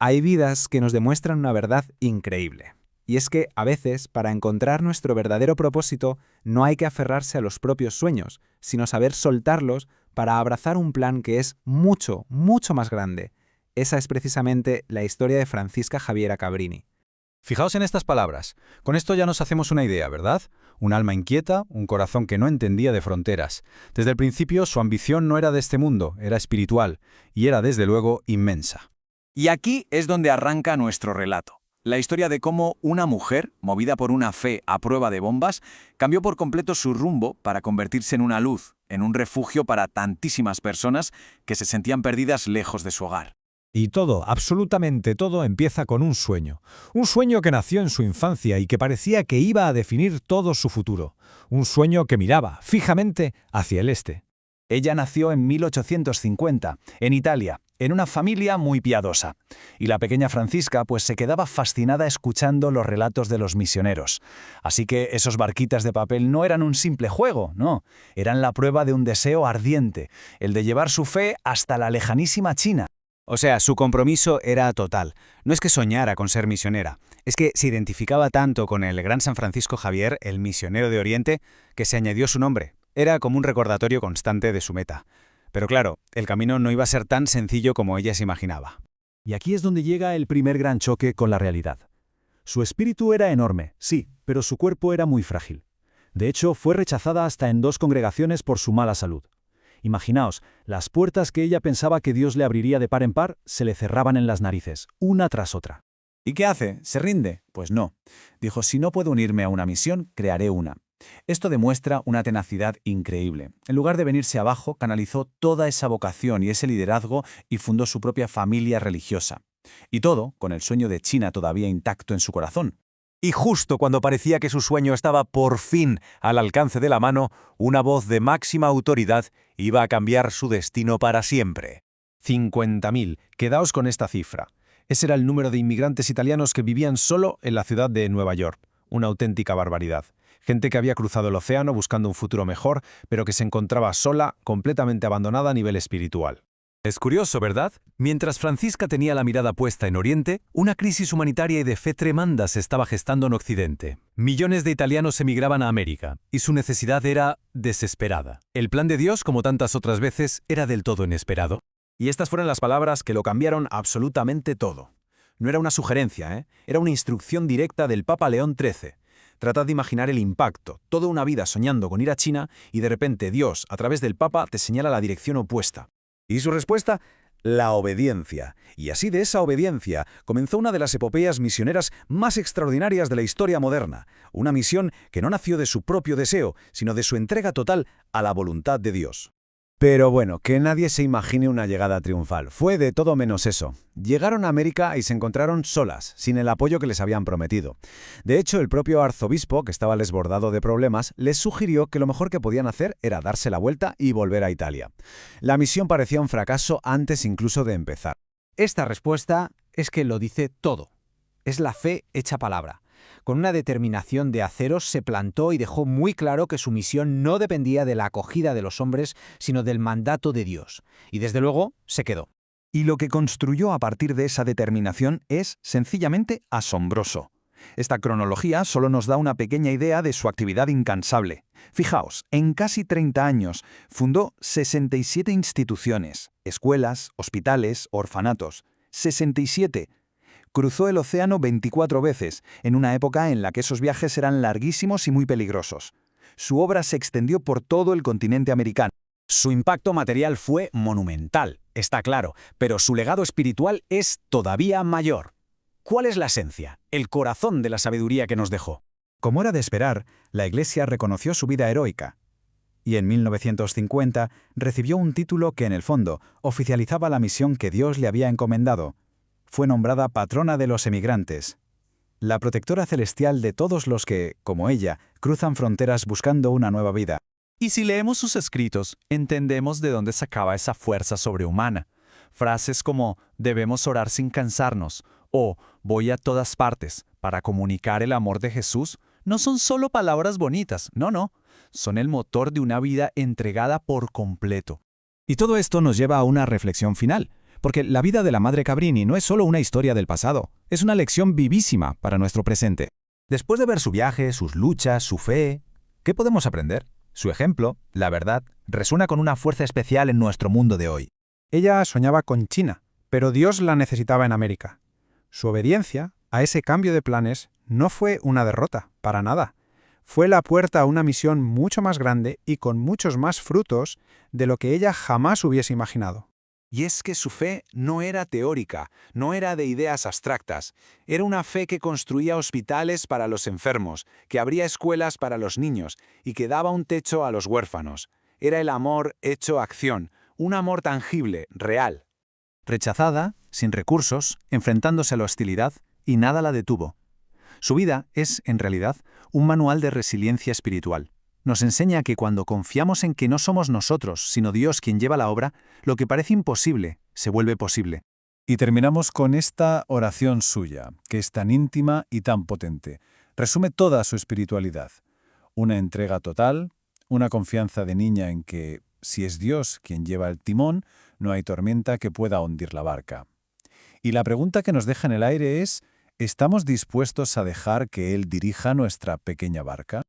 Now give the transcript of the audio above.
Hay vidas que nos demuestran una verdad increíble. Y es que, a veces, para encontrar nuestro verdadero propósito, no hay que aferrarse a los propios sueños, sino saber soltarlos para abrazar un plan que es mucho, mucho más grande. Esa es precisamente la historia de Francisca Javiera Cabrini. Fijaos en estas palabras. Con esto ya nos hacemos una idea, ¿verdad? Un alma inquieta, un corazón que no entendía de fronteras. Desde el principio su ambición no era de este mundo, era espiritual, y era desde luego inmensa. Y aquí es donde arranca nuestro relato. La historia de cómo una mujer, movida por una fe a prueba de bombas, cambió por completo su rumbo para convertirse en una luz, en un refugio para tantísimas personas que se sentían perdidas lejos de su hogar. Y todo, absolutamente todo, empieza con un sueño. Un sueño que nació en su infancia y que parecía que iba a definir todo su futuro. Un sueño que miraba fijamente hacia el este. Ella nació en 1850, en Italia, en una familia muy piadosa. Y la pequeña Francisca pues se quedaba fascinada escuchando los relatos de los misioneros. Así que esos barquitas de papel no eran un simple juego, no. Eran la prueba de un deseo ardiente, el de llevar su fe hasta la lejanísima China. O sea, su compromiso era total. No es que soñara con ser misionera, es que se identificaba tanto con el gran San Francisco Javier, el misionero de Oriente, que se añadió su nombre. Era como un recordatorio constante de su meta. Pero claro, el camino no iba a ser tan sencillo como ella se imaginaba. Y aquí es donde llega el primer gran choque con la realidad. Su espíritu era enorme, sí, pero su cuerpo era muy frágil. De hecho, fue rechazada hasta en 2 congregaciones por su mala salud. Imaginaos, las puertas que ella pensaba que Dios le abriría de par en par se le cerraban en las narices, una tras otra. ¿Y qué hace? ¿Se rinde? Pues no. Dijo, si no puedo unirme a una misión, crearé una. Esto demuestra una tenacidad increíble. En lugar de venirse abajo, canalizó toda esa vocación y ese liderazgo y fundó su propia familia religiosa. Y todo con el sueño de China todavía intacto en su corazón. Y justo cuando parecía que su sueño estaba por fin al alcance de la mano, una voz de máxima autoridad iba a cambiar su destino para siempre. 50.000. Quedaos con esta cifra. Ese era el número de inmigrantes italianos que vivían solo en la ciudad de Nueva York. Una auténtica barbaridad. Gente que había cruzado el océano buscando un futuro mejor, pero que se encontraba sola, completamente abandonada a nivel espiritual. Es curioso, ¿verdad? Mientras Francisca tenía la mirada puesta en Oriente, una crisis humanitaria y de fe tremenda se estaba gestando en Occidente. Millones de italianos emigraban a América, y su necesidad era desesperada. El plan de Dios, como tantas otras veces, era del todo inesperado. Y estas fueron las palabras que lo cambiaron absolutamente todo. No era una sugerencia, era una instrucción directa del Papa León XIII. Tratad de imaginar el impacto, toda una vida soñando con ir a China y de repente Dios, a través del Papa, te señala la dirección opuesta. ¿Y su respuesta? La obediencia. Y así de esa obediencia comenzó una de las epopeyas misioneras más extraordinarias de la historia moderna. Una misión que no nació de su propio deseo, sino de su entrega total a la voluntad de Dios. Pero bueno, que nadie se imagine una llegada triunfal. Fue de todo menos eso. Llegaron a América y se encontraron solas, sin el apoyo que les habían prometido. De hecho, el propio arzobispo, que estaba desbordado de problemas, les sugirió que lo mejor que podían hacer era darse la vuelta y volver a Italia. La misión parecía un fracaso antes incluso de empezar. Esta respuesta es que lo dice todo. Es la fe hecha palabra. Con una determinación de acero se plantó y dejó muy claro que su misión no dependía de la acogida de los hombres, sino del mandato de Dios. Y desde luego se quedó. Y lo que construyó a partir de esa determinación es sencillamente asombroso. Esta cronología solo nos da una pequeña idea de su actividad incansable. Fijaos, en casi 30 años fundó 67 instituciones, escuelas, hospitales, orfanatos. 67. Cruzó el océano 24 veces, en una época en la que esos viajes eran larguísimos y muy peligrosos. Su obra se extendió por todo el continente americano. Su impacto material fue monumental, está claro, pero su legado espiritual es todavía mayor. ¿Cuál es la esencia, el corazón de la sabiduría que nos dejó? Como era de esperar, la Iglesia reconoció su vida heroica. Y en 1950 recibió un título que en el fondo oficializaba la misión que Dios le había encomendado. Fue nombrada patrona de los emigrantes, la protectora celestial de todos los que, como ella, cruzan fronteras buscando una nueva vida. Y si leemos sus escritos, entendemos de dónde sacaba esa fuerza sobrehumana. Frases como «debemos orar sin cansarnos» o «voy a todas partes para comunicar el amor de Jesús» no son solo palabras bonitas, no. Son el motor de una vida entregada por completo. Y todo esto nos lleva a una reflexión final. porque la vida de la madre Cabrini no es solo una historia del pasado, es una lección vivísima para nuestro presente. Después de ver su viaje, sus luchas, su fe, ¿qué podemos aprender? Su ejemplo, la verdad, resuena con una fuerza especial en nuestro mundo de hoy. Ella soñaba con China, pero Dios la necesitaba en América. Su obediencia a ese cambio de planes no fue una derrota, para nada. Fue la puerta a una misión mucho más grande y con muchos más frutos de lo que ella jamás hubiese imaginado. Y es que su fe no era teórica, no era de ideas abstractas. Era una fe que construía hospitales para los enfermos, que abría escuelas para los niños y que daba un techo a los huérfanos. Era el amor hecho acción, un amor tangible, real. Rechazada, sin recursos, enfrentándose a la hostilidad, y nada la detuvo. Su vida es, en realidad, un manual de resiliencia espiritual. Nos enseña que cuando confiamos en que no somos nosotros, sino Dios quien lleva la obra, lo que parece imposible se vuelve posible. Y terminamos con esta oración suya, que es tan íntima y tan potente. Resume toda su espiritualidad. Una entrega total, una confianza de niña en que, si es Dios quien lleva el timón, no hay tormenta que pueda hundir la barca. Y la pregunta que nos deja en el aire es, ¿estamos dispuestos a dejar que Él dirija nuestra pequeña barca?